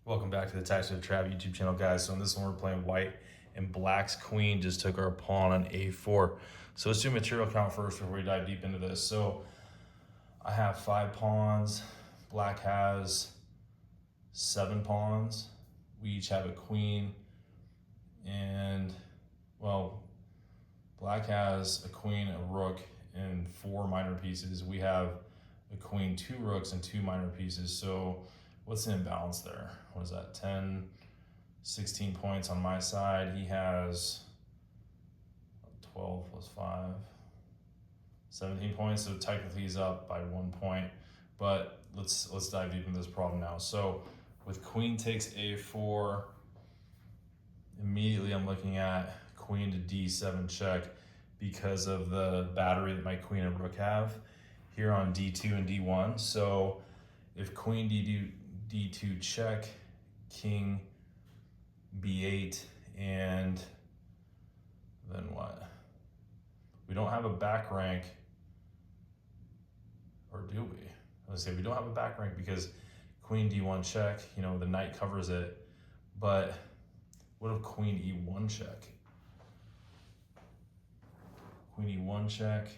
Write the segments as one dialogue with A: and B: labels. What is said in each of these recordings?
A: Welcome back to the Tactics of Trav YouTube channel, guys. So in this one, we're playing white, and black's queen just took our pawn on a4. So let's do material count first before we dive deep into this. So I have 5 pawns. Black has 7 pawns. We each have a queen, and well, black has a queen, a rook, and 4 minor pieces. We have a queen, 2 rooks, and 2 minor pieces. So what's the imbalance there? What is that? 10, 16 points on my side. He has 12 plus 5, 17 points. So technically he's up by 1 point. But let's dive deep into this problem now. So with queen takes a4, immediately I'm looking at queen to d7 check because of the battery that my queen and rook have here on d2 and d1. So if queen d2 check, king b8, and then what? We don't have a back rank, or do we? Let's say we don't have a back rank because queen d1 check, you know, the knight covers it. But what if queen e1 check? Queen e1 check.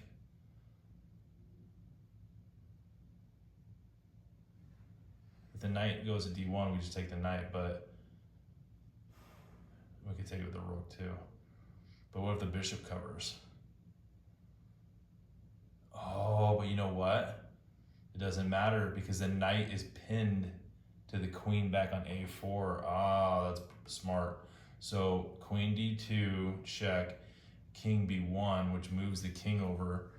A: If the knight goes to d1, we just take the knight, but we could take it with the rook too. But what if the bishop covers? Oh, but you know what? It doesn't matter because the knight is pinned to the queen back on a4. Ah, that's smart. So queen d2 check, king b1, which moves the king over,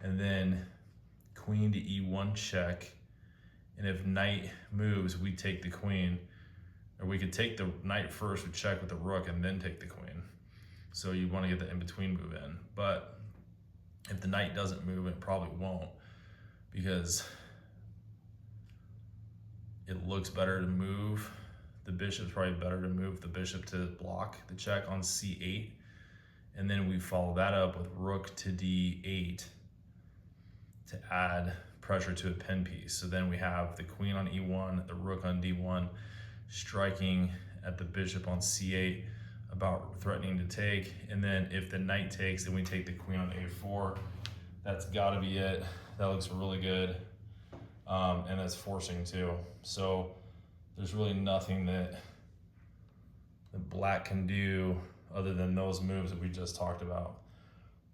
A: and then queen to e1 check. And if knight moves, we take the queen, or we could take the knight first, we check with the rook, and then take the queen. So you want to get the in-between move in. But if the knight doesn't move, it probably won't, because it looks better to move. The bishop's probably better to move the bishop to block the check on c8. And then we follow that up with rook to d8 to add pressure to a pin piece. So then we have the queen on e1, the rook on d1, striking at the bishop on c8, about threatening to take. And then if the knight takes, then we take the queen on a4. That's got to be it. That looks really good. And that's forcing too. So there's really nothing that the black can do other than those moves that we just talked about.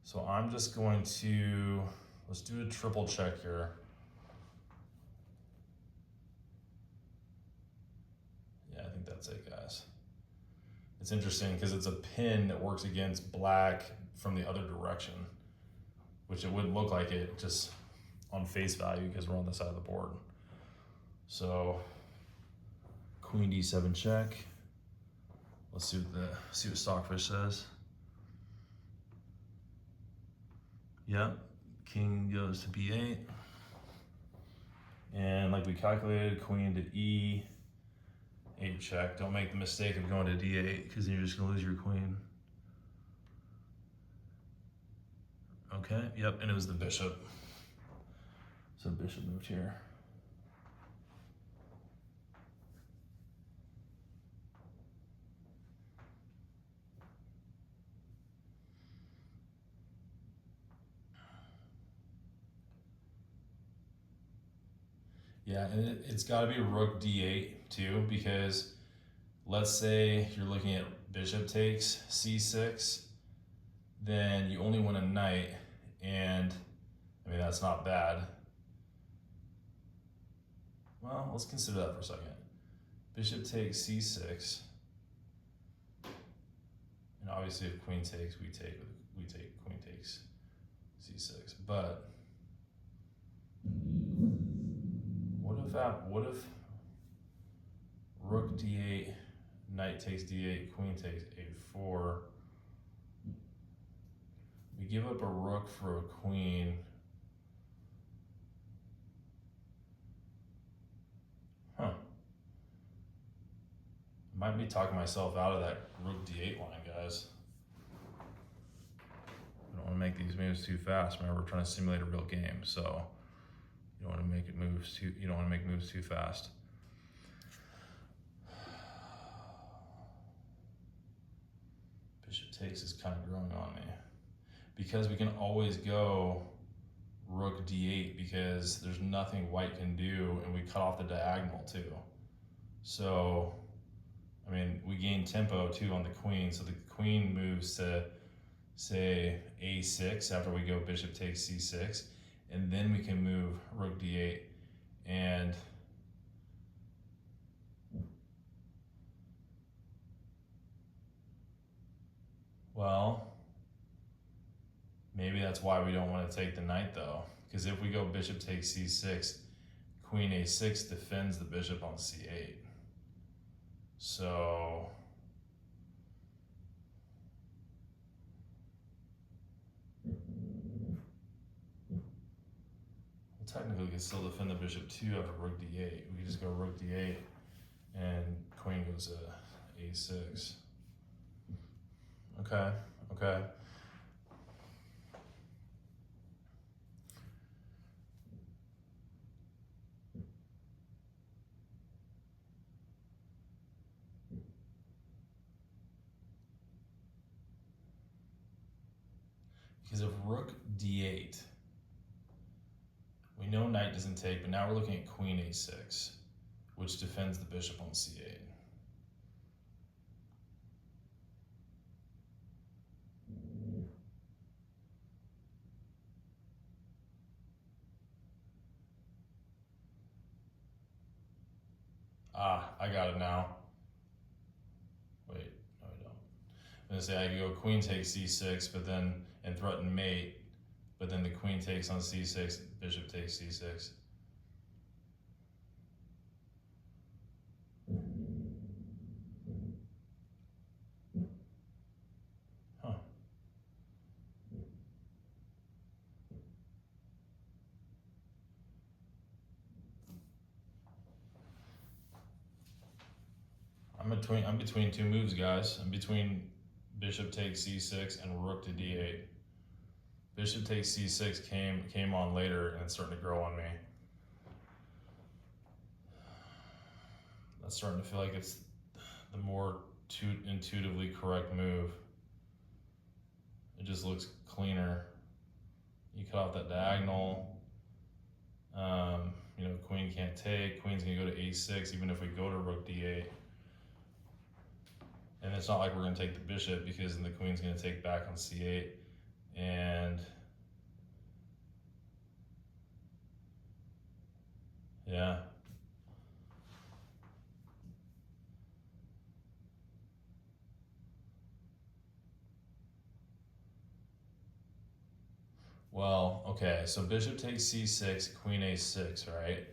A: So I'm just going to, let's do a triple check here. Yeah, I think that's it, guys. It's interesting because it's a pin that works against black from the other direction, which it wouldn't look like it just on face value because we're on the side of the board. So queen d7 check. Let's see what Stockfish says. Yep, king goes to b8. And like we calculated, queen to e8 check. Don't make the mistake of going to d8 because then you're just gonna lose your queen. Okay, yep, and it was the bishop. So bishop moved here. Yeah, and it's got to be rook d8 too, because let's say you're looking at bishop takes c6, then you only win a knight, and I mean, that's not bad. Well, let's consider that for a second. Bishop takes c6, and obviously if queen takes, we take queen takes c6. But what if rook d8, knight takes d8, queen takes a4? We give up a rook for a queen. Huh. I might be talking myself out of that rook d8 line, guys. I don't want to make these moves too fast. Remember, we're trying to simulate a real game, so you don't want to make moves too fast. Bishop takes is kind of growing on me. Because we can always go rook d8 because there's nothing white can do, and we cut off the diagonal too. So, I mean, we gain tempo too on the queen, so the queen moves to, say, a6 after we go bishop takes c6, and then we can move rook d8, and well, maybe that's why we don't want to take the knight though, because if we go bishop takes c6, queen a6 defends the bishop on c8. So technically we can still defend the bishop too after rook d8. We can just go rook d8 and queen goes to a6. Okay, okay. Because of rook d8, we know knight doesn't take, but now we're looking at queen a6, which defends the bishop on c8. Ah, I got it now. Wait, no I don't. I'm gonna say I could go queen takes c6, but then, and threaten mate, but then the queen takes on c6, bishop takes c6. Huh. I'm between two moves, guys. I'm between bishop takes c6 and rook to d8. Bishop takes c6 came on later, and it's starting to grow on me. That's starting to feel like it's the more intuitively correct move. It just looks cleaner. You cut off that diagonal. You know, queen can't take. Queen's gonna go to a6, even if we go to rook d8. And it's not like we're gonna take the bishop, because then the queen's gonna take back on c8. And yeah. Well, okay, so bishop takes c6, queen a6, right?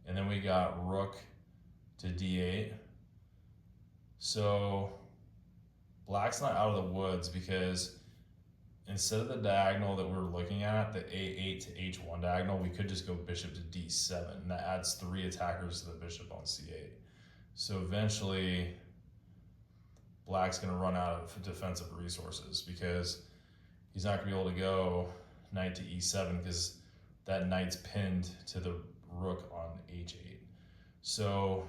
A: And then we got rook to d8. So black's not out of the woods, because instead of the diagonal that we're looking at, the a8 to h1 diagonal, we could just go bishop to d7, and that adds 3 attackers to the bishop on c8. So eventually, black's gonna run out of defensive resources, because he's not gonna be able to go knight to e7, because that knight's pinned to the rook on h8. So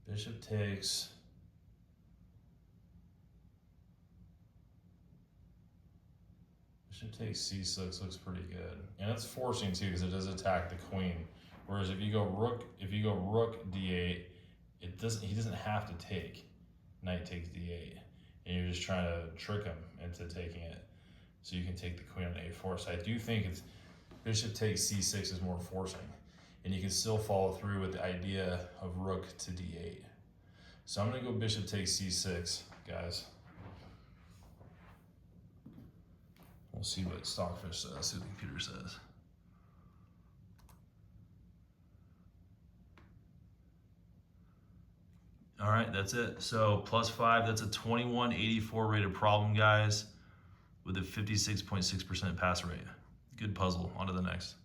A: bishop takes, c6 looks pretty good, and it's forcing too, because it does attack the queen. Whereas if you go rook d8, he doesn't have to take. Knight takes d8, and you're just trying to trick him into taking it, so you can take the queen on a4. So I do think it's bishop takes c6 is more forcing, and you can still follow through with the idea of rook to d8. So I'm gonna go bishop takes c6, guys. We'll see what Stockfish says, see what the computer says. All right, that's it. So +5, that's a 2184 rated problem, guys, with a 56.6% pass rate. Good puzzle. On to the next.